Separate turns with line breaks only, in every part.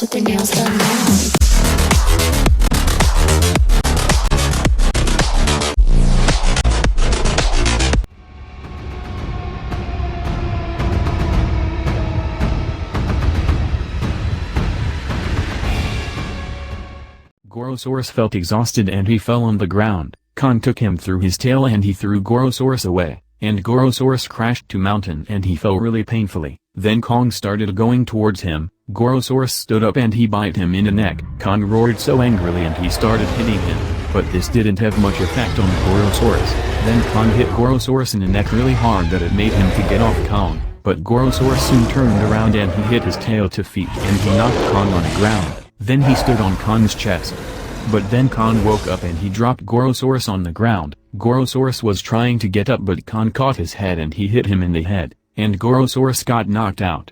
with their nails done now.
Gorosaurus felt exhausted and he fell on the ground. Kong took him through his tail and he threw Gorosaurus away, and Gorosaurus crashed to mountain and he fell really painfully. Then Kong started going towards him. Gorosaurus stood up and he bit him in the neck. Kong roared so angrily and he started hitting him, but this didn't have much effect on Gorosaurus. Then Kong hit Gorosaurus in the neck really hard that it made him to get off Kong, but Gorosaurus soon turned around and he hit his tail to feet and he knocked Kong on the ground. Then he stood on Kong's chest. But then Kong woke up and he dropped Gorosaurus on the ground. Gorosaurus was trying to get up but Kong caught his head and he hit him in the head, and Gorosaurus got knocked out.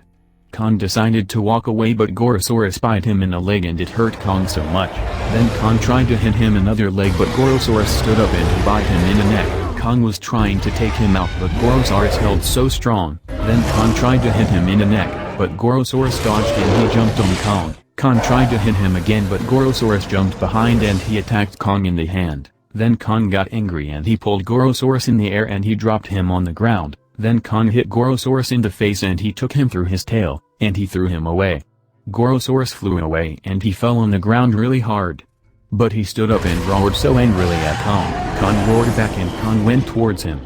Kong decided to walk away but Gorosaurus bit him in the leg and it hurt Kong so much. Then Kong tried to hit him another leg but Gorosaurus stood up and he bit him in the neck. Kong was trying to take him out but Gorosaurus held so strong. Then Kong tried to hit him in the neck, but Gorosaurus dodged and he jumped on Kong. Kong tried to hit him again but Gorosaurus jumped behind and he attacked Kong in the hand. Then Kong got angry and he pulled Gorosaurus in the air and he dropped him on the ground. Then Kong hit Gorosaurus in the face and he took him through his tail, and he threw him away. Gorosaurus flew away and he fell on the ground really hard. But he stood up and roared so angrily at Kong. Kong roared back and Kong went towards him.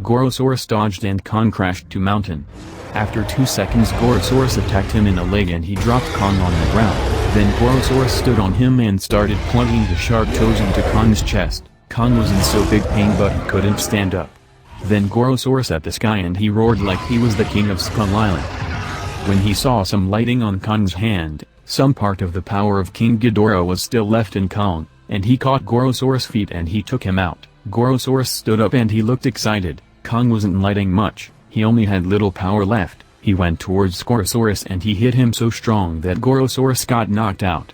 Gorosaurus dodged and Kong crashed to mountain. After 2 seconds Gorosaurus attacked him in the leg and he dropped Kong on the ground. Then Gorosaurus stood on him and started plugging the sharp toes into Kong's chest. Kong was in so big pain but he couldn't stand up. Then Gorosaurus at the sky and he roared like he was the king of Skull Island. When he saw some lighting on Kong's hand, some part of the power of King Ghidorah was still left in Kong, and he caught Gorosaurus' feet and he took him out. Gorosaurus stood up and he looked excited. Kong wasn't lighting much. He only had little power left. He went towards Gorosaurus and he hit him so strong that Gorosaurus got knocked out.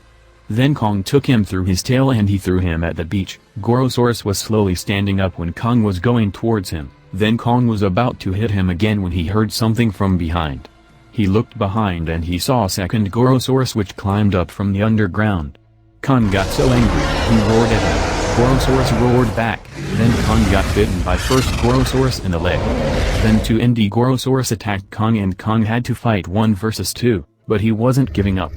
Then Kong took him through his tail and he threw him at the beach. Gorosaurus was slowly standing up when Kong was going towards him. Then Kong was about to hit him again when he heard something from behind. He looked behind and he saw a second Gorosaurus which climbed up from the underground. Kong got so angry, he roared at him. Gorosaurus roared back. Then Kong got bitten by first Gorosaurus in the leg. Then 2 Gorosaurus attacked Kong and Kong had to fight 1 versus 2, but he wasn't giving up.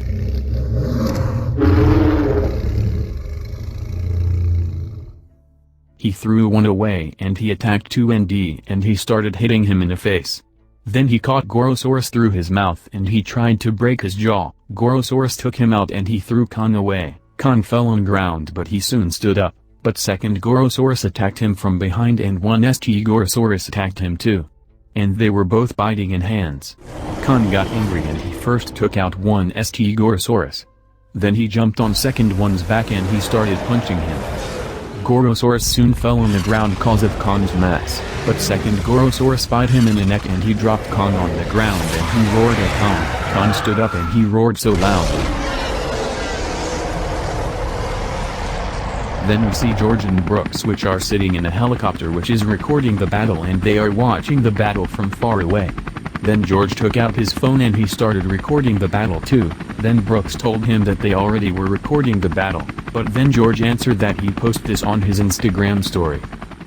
He threw one away and he attacked 2 and he started hitting him in the face. Then he caught Gorosaurus through his mouth and he tried to break his jaw. Gorosaurus took him out and he threw Kong away. Kong fell on ground but he soon stood up. But second Gorosaurus attacked him from behind and 1 Gorosaurus attacked him too. And they were both biting in hands. Kong got angry and he first took out 1 Gorosaurus. Then he jumped on second one's back and he started punching him. Gorosaurus soon fell on the ground cause of Kong's mass, but second Gorosaurus bit him in the neck and he dropped Kong on the ground and he roared at Kong. Kong stood up and he roared so loudly. Then we see George and Brooks which are sitting in a helicopter which is recording the battle and they are watching the battle from far away. Then George took out his phone and he started recording the battle too. Then Brooks told him that they already were recording the battle, but then George answered that he'd post this on his Instagram story.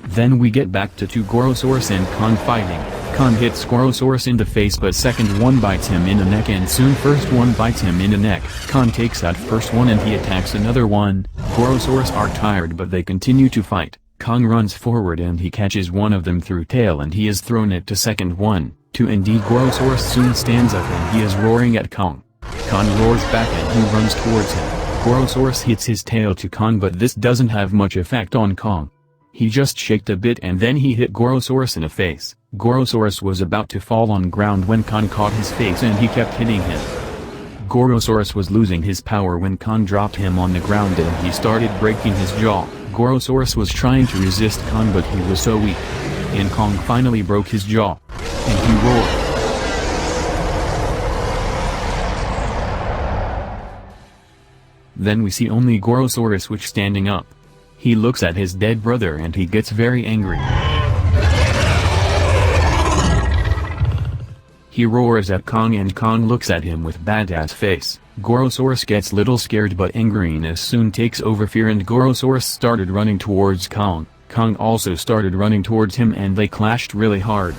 Then we get back to 2 Gorosaurus and Kong fighting. Kong hits Gorosaurus in the face but second one bites him in the neck and soon first one bites him in the neck. Kong takes out first one and he attacks another one. Gorosaurus are tired but they continue to fight. Kong runs forward and he catches one of them through tail and he has thrown it to second one. 2 Gorosaurus soon stands up and he is roaring at Kong. Kong roars back and he runs towards him. Gorosaurus hits his tail to Kong but this doesn't have much effect on Kong. He just shaked a bit and then he hit Gorosaurus in the face. Gorosaurus was about to fall on ground when Kong caught his face and he kept hitting him. Gorosaurus was losing his power when Kong dropped him on the ground and he started breaking his jaw. Gorosaurus was trying to resist Kong but he was so weak. And Kong finally broke his jaw. And he roared. Then we see only Gorosaurus which standing up. He looks at his dead brother and he gets very angry. He roars at Kong and Kong looks at him with badass face. Gorosaurus gets little scared but angriness soon takes over fear and Gorosaurus started running towards Kong. Kong also started running towards him and they clashed really hard.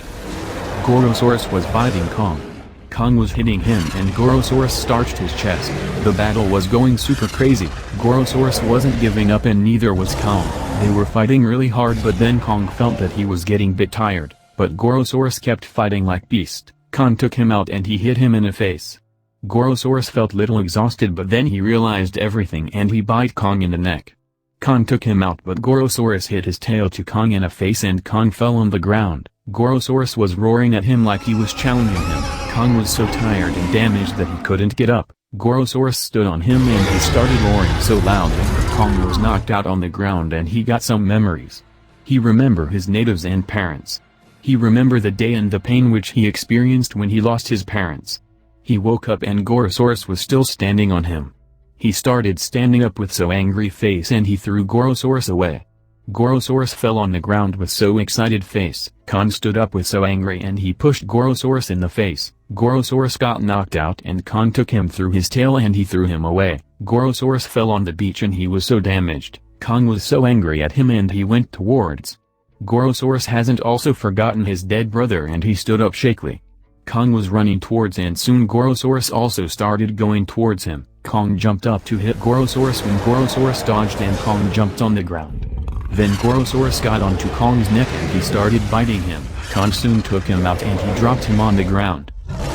Gorosaurus was biting Kong. Kong was hitting him and Gorosaurus starched his chest. The battle was going super crazy. Gorosaurus wasn't giving up and neither was Kong. They were fighting really hard but then Kong felt that he was getting bit tired. But Gorosaurus kept fighting like beast. Kong took him out and he hit him in the face. Gorosaurus felt little exhausted but then he realized everything and he bit Kong in the neck. Kong took him out but Gorosaurus hit his tail to Kong in the face and Kong fell on the ground. Gorosaurus was roaring at him like he was challenging him. Kong was so tired and damaged that he couldn't get up. Gorosaurus stood on him and he started roaring so loudly. Kong was knocked out on the ground and he got some memories. He remembered his natives and parents. He remembered the day and the pain which he experienced when he lost his parents. He woke up and Gorosaurus was still standing on him. He started standing up with so angry face and he threw Gorosaurus away. Gorosaurus fell on the ground with so excited face. Kong stood up with so angry and he pushed Gorosaurus in the face. Gorosaurus got knocked out and Kong took him through his tail and he threw him away. Gorosaurus fell on the beach and he was so damaged. Kong was so angry at him and he went towards. Gorosaurus hasn't also forgotten his dead brother and he stood up shakily. Kong was running towards and soon Gorosaurus also started going towards him. Kong jumped up to hit Gorosaurus when Gorosaurus dodged and Kong jumped on the ground. Then Gorosaurus got onto Kong's neck and he started biting him. Kong soon took him out and he dropped him on the ground.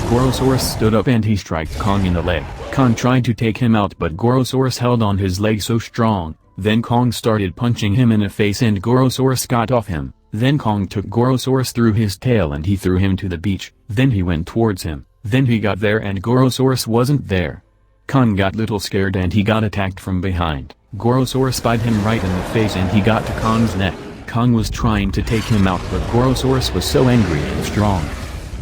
Gorosaurus stood up and he struck Kong in the leg. Kong tried to take him out but Gorosaurus held on his leg so strong. Then Kong started punching him in the face and Gorosaurus got off him. Then Kong took Gorosaurus through his tail and he threw him to the beach. Then he went towards him. Then he got there and Gorosaurus wasn't there. Kong got little scared and he got attacked from behind. Gorosaurus bit him right in the face and he got to Kong's neck. Kong was trying to take him out but Gorosaurus was so angry and strong.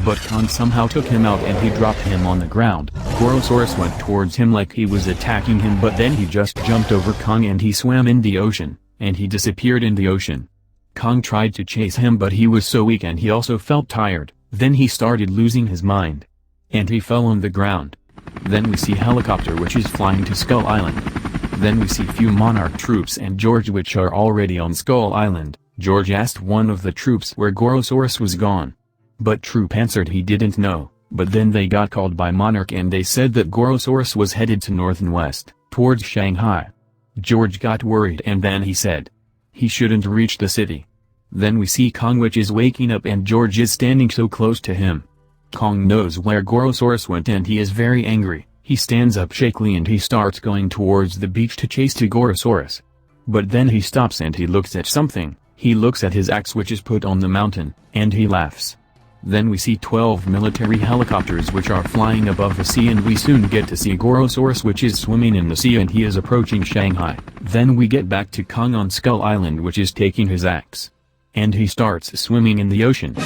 But Kong somehow took him out and he dropped him on the ground. Gorosaurus went towards him like he was attacking him but then he just jumped over Kong and he swam in the ocean, and he disappeared in the ocean. Kong tried to chase him but he was so weak and he also felt tired. Then he started losing his mind. And he fell on the ground. Then we see helicopter which is flying to Skull Island. Then we see few Monarch troops and George which are already on Skull Island. George asked one of the troops where Gorosaurus was gone. But Troop answered he didn't know, but then they got called by Monarch and they said that Gorosaurus was headed to north and west, towards Shanghai. George got worried and then he said he shouldn't reach the city. Then we see Kong which is waking up and George is standing so close to him. Kong knows where Gorosaurus went and he is very angry. He stands up shakily and he starts going towards the beach to chase to Gorosaurus. But then he stops and he looks at something. He looks at his axe which is put on the mountain, and he laughs. Then we see 12 military helicopters which are flying above the sea and we soon get to see Gorosaurus which is swimming in the sea and he is approaching Shanghai. Then we get back to Kong on Skull Island which is taking his axe. And he starts swimming in the ocean.